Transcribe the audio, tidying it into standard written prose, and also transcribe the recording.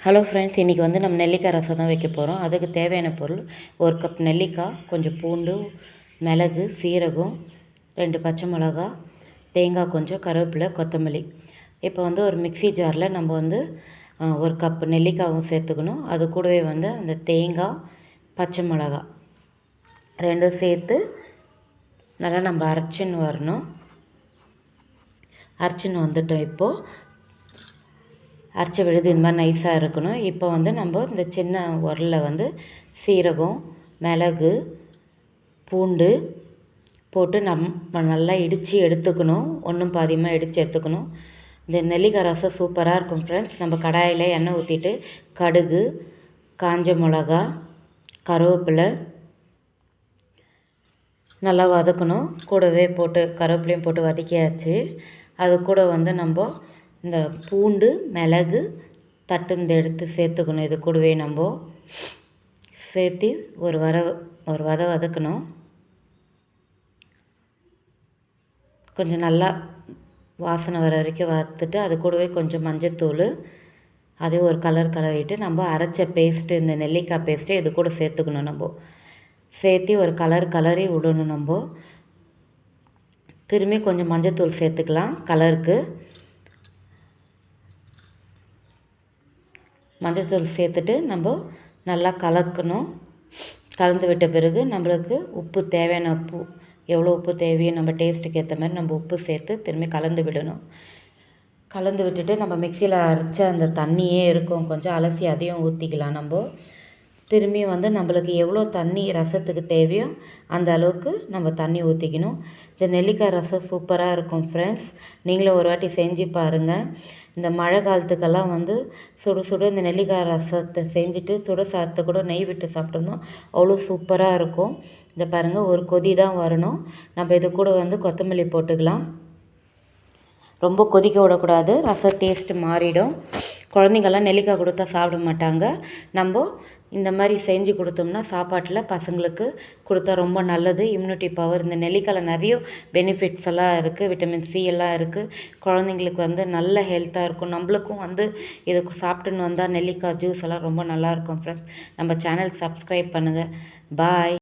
Hello friends, இன்றைக்கி வந்து நம்ம நெல்லிக்காய் ரசம் தான் வைக்க போகிறோம். அதுக்கு தேவையான பொருள்: 1 கப் நெல்லிக்காய், கொஞ்சம் பூண்டு, மிளகு, சீரகம், 2 பச்சை மிளகா, தேங்காய் கொஞ்சம், கருவேப்பிலை, கொத்தமல்லி. இப்போ வந்து ஒரு மிக்ஸி ஜாரில் நம்ம வந்து 1 கப் நெல்லிக்காயும் சேர்த்துக்கணும். அது கூடவே வந்து அந்த தேங்காய், பச்சை மிளகா 2 சேர்த்து நல்லா நம்ம அரைச்சின்னு வரணும். அரைச்சின்னு வந்துட்டோம். இப்போது அரைச்ச விழுது இந்த மாதிரி நைஸாக இருக்கணும். இப்போ வந்து நம்ம இந்த சின்ன உரலில் வந்து சீரகம், மிளகு, பூண்டு போட்டு நம்ம நல்லா இடித்து எடுத்துக்கணும். ஒன்றும் பாதியமாக இடித்து எடுத்துக்கணும். இந்த நெல்லிக்காய் ரசம் சூப்பராக இருக்கும் ஃப்ரெண்ட்ஸ். நம்ம கடாயில் எண்ணெய் ஊற்றிட்டு கடுகு, காஞ்ச மிளகா, கருவேப்பிலை நல்லா வதக்கணும். கூடவே போட்டு கருவேப்பிலையும் போட்டு வதக்கியாச்சு. அது கூட வந்து நம்ம இந்த பூண்டு, மிளகு தட்டுந்து எடுத்து சேர்த்துக்கணும். இது கூடவே நம்ம சேர்த்து ஒரு வதக்கணும். கொஞ்சம் நல்லா வாசனை வர வரைக்கும் வறுத்துட்டு அது கூடவே கொஞ்சம் மஞ்சத்தூள், அதே ஒரு கலரிட்டு நம்ம அரைச்ச பேஸ்ட்டு, இந்த நெல்லிக்காய் பேஸ்ட்டு இது கூட சேர்த்துக்கணும். நம்ம சேர்த்து ஒரு கலரி விடணும். நம்ம திரும்பி கொஞ்சம் மஞ்சத்தூள் சேர்த்துக்கலாம் கலருக்கு. மஞ்சத்தூள் சேர்த்துட்டு நம்ம நல்லா கலக்கணும். கலந்து விட்ட பிறகு நம்மளுக்கு உப்பு, தேவையான உப்பு, எவ்வளோ உப்பு தேவையோ நம்ம டேஸ்ட்டுக்கு ஏற்ற மாதிரி நம்ம உப்பு சேர்த்து திரும்பி கலந்து விடணும். கலந்து விட்டுட்டு நம்ம மிக்சியில் அரைச்ச அந்த தண்ணியே இருக்கும், கொஞ்சம் அலசி அதையும் ஊற்றிக்கலாம். நம்ம திரும்பி வந்து நம்மளுக்கு எவ்வளோ தண்ணி ரசத்துக்கு தேவையோ அந்த அளவுக்கு நம்ம தண்ணி ஊற்றிக்கணும். இந்த நெல்லிக்காய் ரசம் சூப்பராக இருக்கும் ஃப்ரெண்ட்ஸ். நீங்களும் ஒரு வாட்டி செஞ்சு பாருங்கள். இந்த மழை காலத்துக்கெல்லாம் வந்து சுட இந்த நெல்லிக்காய் ரசத்தை செஞ்சுட்டு சுட சாதத்தை கூட நெய் விட்டு சாப்பிட்டோம்னா அவ்வளோ சூப்பராக இருக்கும். இந்த பாருங்கள், ஒரு கொதி தான் வரணும். நம்ம இது கூட வந்து கொத்தமல்லி போட்டுக்கலாம். ரொம்ப கொதிக்க விடக்கூடாது, ரசம் டேஸ்ட்டு மாறிடும். குழந்தைங்கள்லாம் நெல்லிக்காய் கொடுத்தா சாப்பிட மாட்டாங்க. நம்ம இந்த மாதிரி செஞ்சு கொடுத்தோம்னா சாப்பாட்டில் பசங்களுக்கு கொடுத்தா ரொம்ப நல்லது. இம்யூனிட்டி பவர், இந்த நெல்லிக்காயில் நிறைய பெனிஃபிட்ஸ் எல்லாம் இருக்குது. விட்டமின் சி எல்லாம் இருக்குது. குழந்தைங்களுக்கு வந்து நல்ல ஹெல்த்தாக இருக்கும். நம்மளுக்கும் வந்து இது சாப்பிட்டுன்னு வந்தால் நெல்லிக்காய் ஜூஸ் எல்லாம் ரொம்ப நல்லாயிருக்கும் ஃப்ரெண்ட்ஸ். நம்ம சேனல் சப்ஸ்கிரைப் பண்ணுங்கள். பாய்.